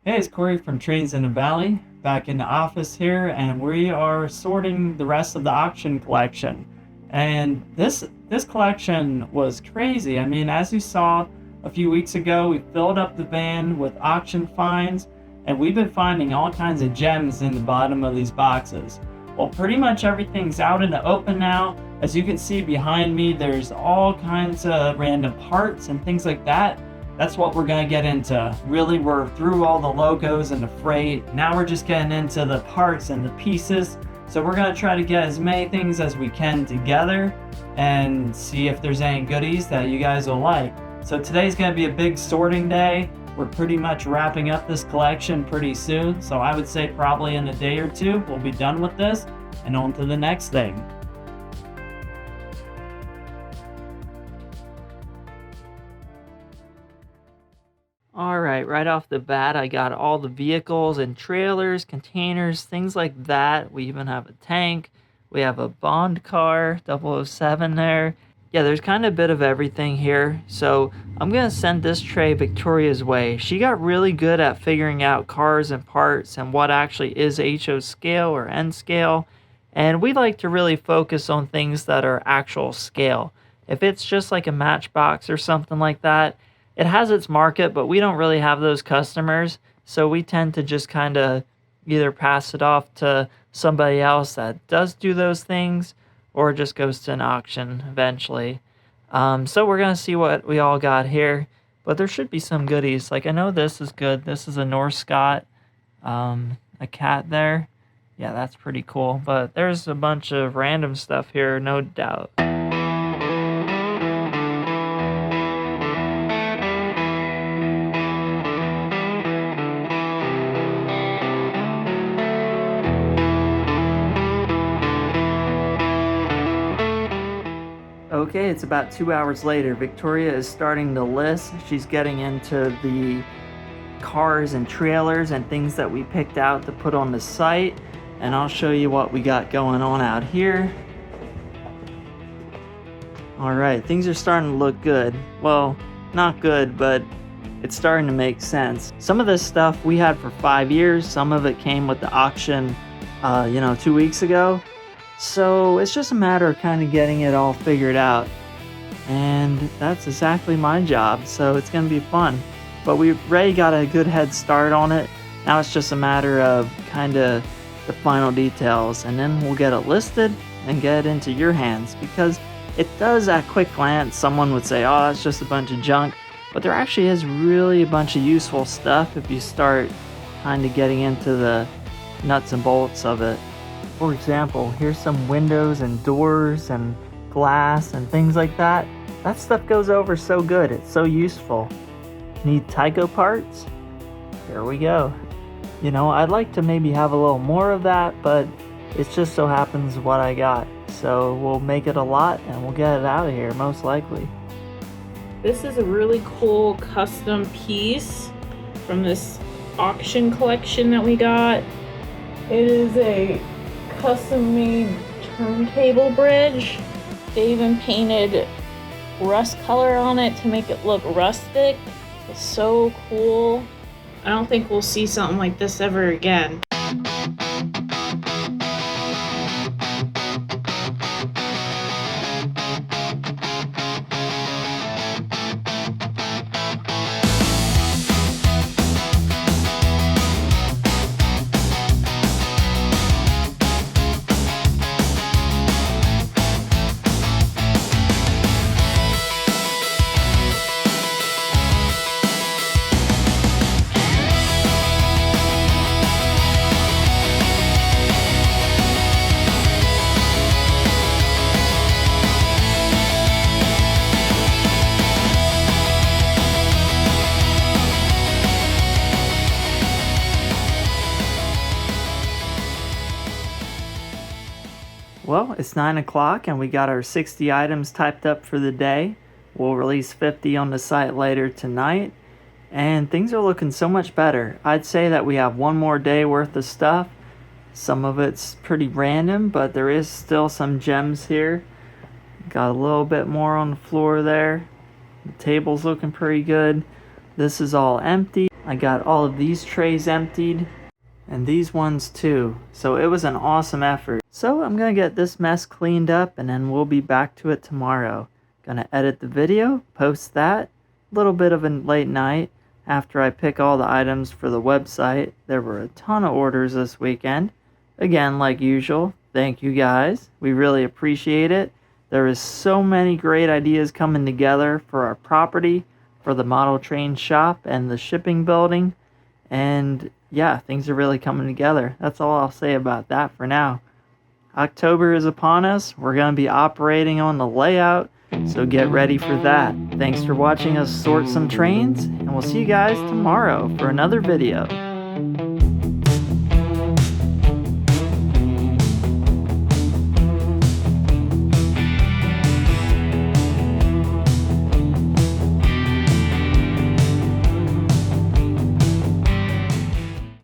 Hey, it's Corey from Trains in the Valley, back in the office here, and we are sorting the rest of the auction collection. And this collection was crazy. I mean, as you saw a few weeks ago, we filled up the van with auction finds, and we've been finding all kinds of gems in the bottom of these boxes. Well, pretty much everything's out in the open now. As you can see behind me, there's all kinds of random parts and things like that. That's what we're going to get into. Really, we're through all the logos and the freight. Now we're just getting into the parts and the pieces. So we're going to try to get as many things as we can together and see if there's any goodies that you guys will like. So today's going to be a big sorting day. We're pretty much wrapping up this collection pretty soon. So I would say probably in a day or two, we'll be done with this and on to the next thing. Alright, right off the bat, I got all the vehicles and trailers, containers, things like that. We even have a tank. We have a Bond car, 007 there. Yeah, there's kind of a bit of everything here. So I'm going to send this tray Victoria's way. She got really good at figuring out cars and parts and what actually is HO scale or N scale. And we like to really focus on things that are actual scale. If it's just like a Matchbox or something like that, it has its market, but we don't really have those customers. So we tend to just kind of either pass it off to somebody else that does do those things or just goes to an auction eventually. So we're going to see what we all got here. But there should be some goodies. Like I know this is good. This is a North Scott, a cat there. Yeah, that's pretty cool. But there's a bunch of random stuff here, no doubt. Okay, it's about 2 hours later. Victoria is starting the list. She's getting into the cars and trailers and things that we picked out to put on the site. And I'll show you what we got going on out here. Alright, things are starting to look good. Well, not good, but it's starting to make sense. Some of this stuff we had for 5 years. Some of it came with the auction, 2 weeks ago. So it's just a matter of kind of getting it all figured out. And that's exactly my job, so it's going to be fun. But we've already got a good head start on it. Now it's just a matter of kind of the final details. And then we'll get it listed and get it into your hands. Because it does, at quick glance, someone would say, oh, it's just a bunch of junk. But there actually is really a bunch of useful stuff if you start kind of getting into the nuts and bolts of it. For example, here's some windows and doors and glass and things like that. That stuff goes over so good. It's so useful. Need Tyco parts? Here we go. I'd like to maybe have a little more of that, but it just so happens what I got. So we'll make it a lot and we'll get it out of here, most likely. This is a really cool custom piece from this auction collection that we got. It is a custom-made turntable bridge. They even painted rust color on it to make it look rustic. It's so cool. I don't think we'll see something like this ever again. Well, it's 9 o'clock and we got our 60 items typed up for the day. We'll release 50 on the site later tonight. And things are looking so much better. I'd say that we have one more day worth of stuff. Some of it's pretty random, but there is still some gems here. Got a little bit more on the floor there. The table's looking pretty good. This is all empty. I got all of these trays emptied, and these ones too. So it was an awesome effort. So I'm gonna get this mess cleaned up, and then we'll be back to it tomorrow. Gonna edit the video, post that. A little bit of a late night after I pick all the items for the website. There were a ton of orders this weekend. Again, like usual, thank you guys. We really appreciate it. There is so many great ideas coming together for our property, for the model train shop and the shipping building. And yeah, things are really coming together. That's all I'll say about that for now. October is upon us. We're going to be operating on the layout, so get ready for that. Thanks for watching us sort some trains, and we'll see you guys tomorrow for another video.